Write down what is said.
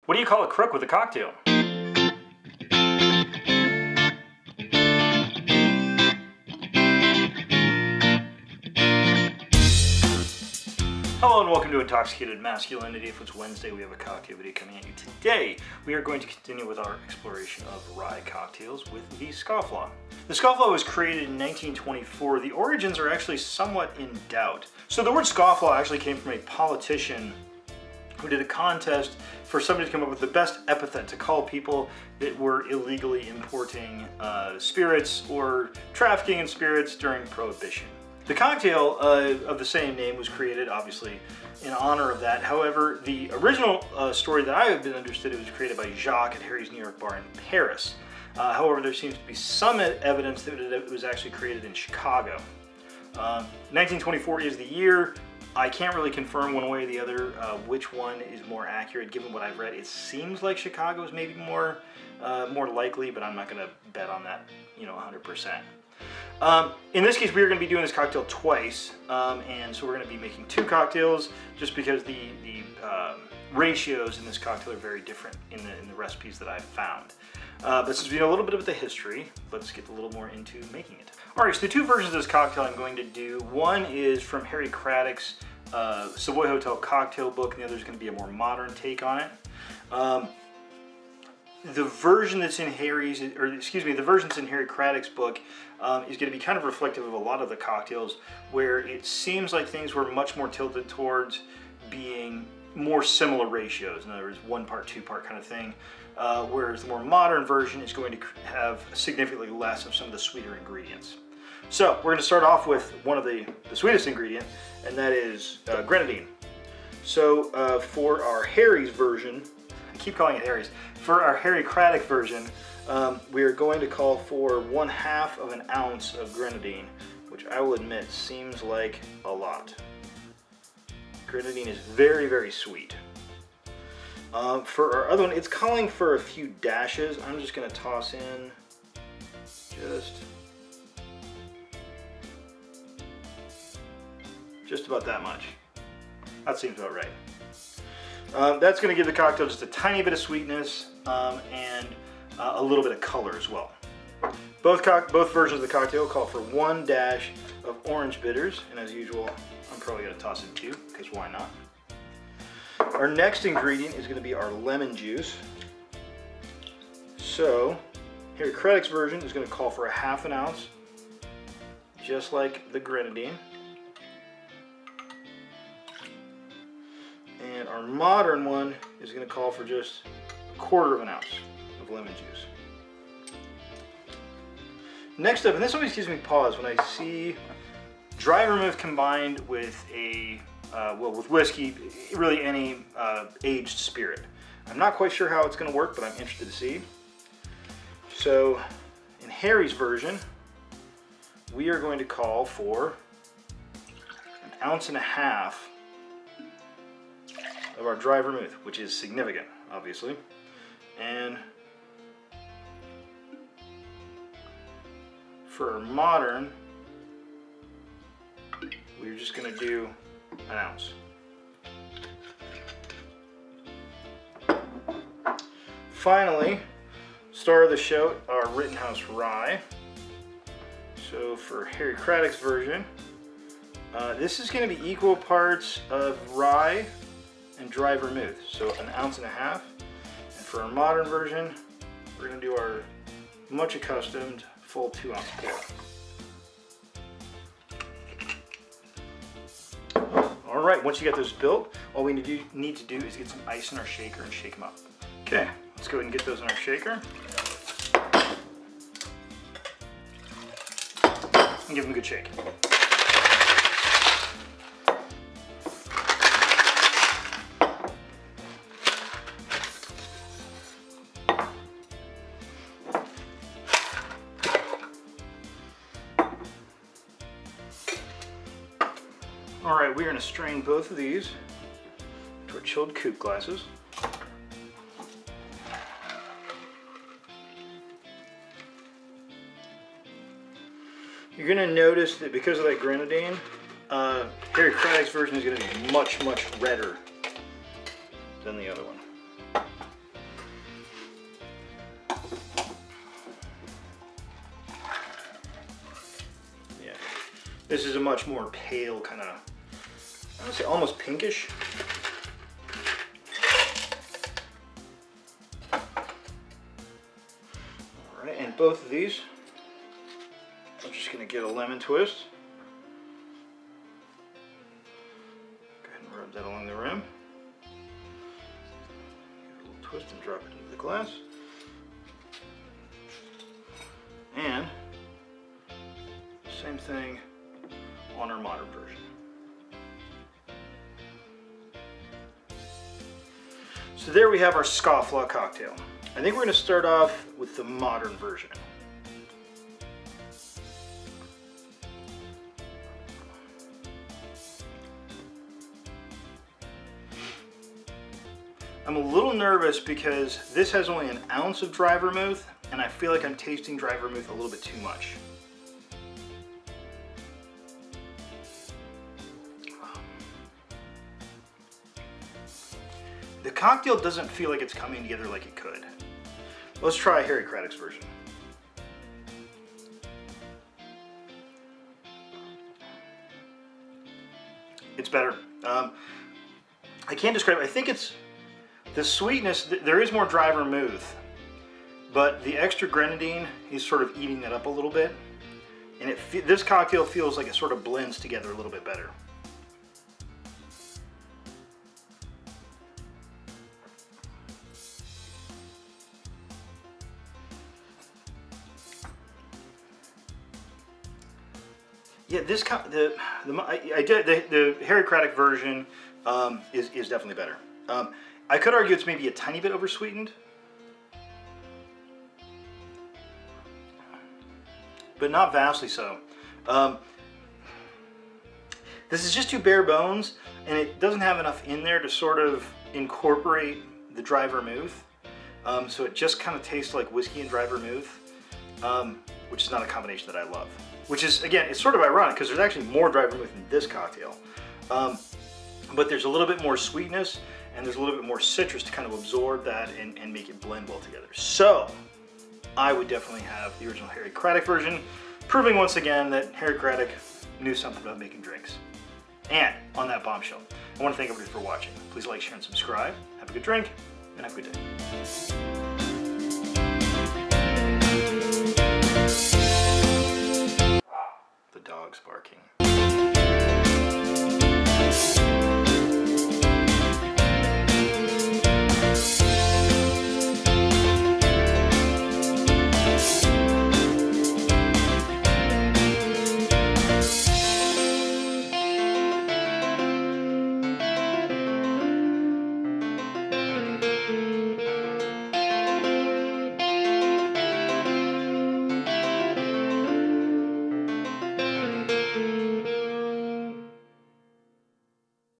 What do you call a crook with a cocktail? Hello and welcome to Intoxicated Masculinity. If it's Wednesday, we have a cocktail video coming at you today. We are going to continue with our exploration of rye cocktails with the Scofflaw. The Scofflaw was created in 1924. The origins are actually somewhat in doubt. So the word Scofflaw actually came from a politician who did a contest for somebody to come up with the best epithet to call people that were illegally importing spirits or trafficking in spirits during Prohibition. The cocktail of the same name was created, obviously, in honor of that. However, the original story that I have been understood, it was created by Jacques at Harry's New York bar in Paris. However, there seems to be some evidence that it was actually created in Chicago. 1924 is the year. I can't really confirm one way or the other which one is more accurate. Given what I've read, it seems like Chicago is maybe more likely, but I'm not going to bet on that, 100%. In this case, we are going to be doing this cocktail twice, and so we're going to be making two cocktails just because the ratios in this cocktail are very different in the recipes that I've found. But since we know a little bit of the history, let's get a little more into making it. Alright, so the two versions of this cocktail I'm going to do, one is from Harry Craddock's Savoy Hotel cocktail book, and the other is going to be a more modern take on it. The version that's in the version that's in Harry Craddock's book is going to be kind of reflective of a lot of the cocktails, where it seems like things were much more tilted towards being more similar ratios. In other words, 1 part, 2 part kind of thing. Whereas the more modern version is going to have significantly less of some of the sweeter ingredients. So we're going to start off with one of the sweetest ingredient, and that is grenadine. So for our Harry's version, I keep calling it Harry's, for our Harry Craddock version, we are going to call for 1/2 of an ounce of grenadine, which I will admit seems like a lot. Grenadine is very, very sweet. For our other one, it's calling for a few dashes. I'm just going to toss in just about that much. That seems about right. That's going to give the cocktail just a tiny bit of sweetness and a little bit of color as well. Both versions of the cocktail call for 1 dash of orange bitters, and as usual, I'm probably going to toss in 2, because why not? Our next ingredient is going to be our lemon juice. So, Harry Craddock's version is going to call for 1/2 ounce, just like the grenadine. And our modern one is going to call for just 1/4 ounce of lemon juice. Next up, and this always gives me pause when I see dry vermouth combined with with whiskey, really any aged spirit. I'm not quite sure how it's going to work, but I'm interested to see. So, in Harry's version, we are going to call for 1.5 ounces of our dry vermouth, which is significant, obviously. And for our modern, we're just going to do 1 ounce. Finally, star of the show, our Rittenhouse rye. So for Harry Craddock's version, this is going to be equal parts of rye and dry vermouth, so 1.5 ounces. And for our modern version, we're going to do our much accustomed full 2 ounce pour. All right, once you get those built, all we need to do is get some ice in our shaker and shake them up. Okay, let's go ahead and get those in our shaker. And give them a good shake. Alright, we're going to strain both of these to our chilled coupe glasses. You're going to notice that because of that grenadine, Harry Craddock's version is going to be much, much redder than the other one. This is a much more pale kind of, I would say almost pinkish. All right, and both of these, I'm just going to get a lemon twist. Go ahead and rub that along the rim. Give it a little twist and drop it into the glass. And same thing on our modern version. So there we have our Scofflaw cocktail. I think we're going to start off with the modern version. I'm a little nervous because this has only an ounce of dry vermouth, and I feel like I'm tasting dry vermouth a little bit too much. The cocktail doesn't feel like it's coming together like it could. Let's try Harry Craddock's version. It's better. I can't describe it. I think it's the sweetness. There is more dry vermouth, but the extra grenadine is sort of eating that up a little bit. And this cocktail feels like it sort of blends together a little bit better. Yeah, this the Harry Craddock version is definitely better. I could argue it's maybe a tiny bit oversweetened, but not vastly so. This is just too bare bones, and it doesn't have enough in there to sort of incorporate the dry vermouth. So it just kind of tastes like whiskey and dry vermouth, which is not a combination that I love. Which is, again, it's sort of ironic because there's actually more dry vermouth in this cocktail. But there's a little bit more sweetness and there's a little bit more citrus to kind of absorb that and make it blend well together. So, I would definitely have the original Harry Craddock version, proving once again that Harry Craddock knew something about making drinks. And on that bombshell, I want to thank everybody for watching. Please like, share, and subscribe. Have a good drink, and have a good day. The dog's barking.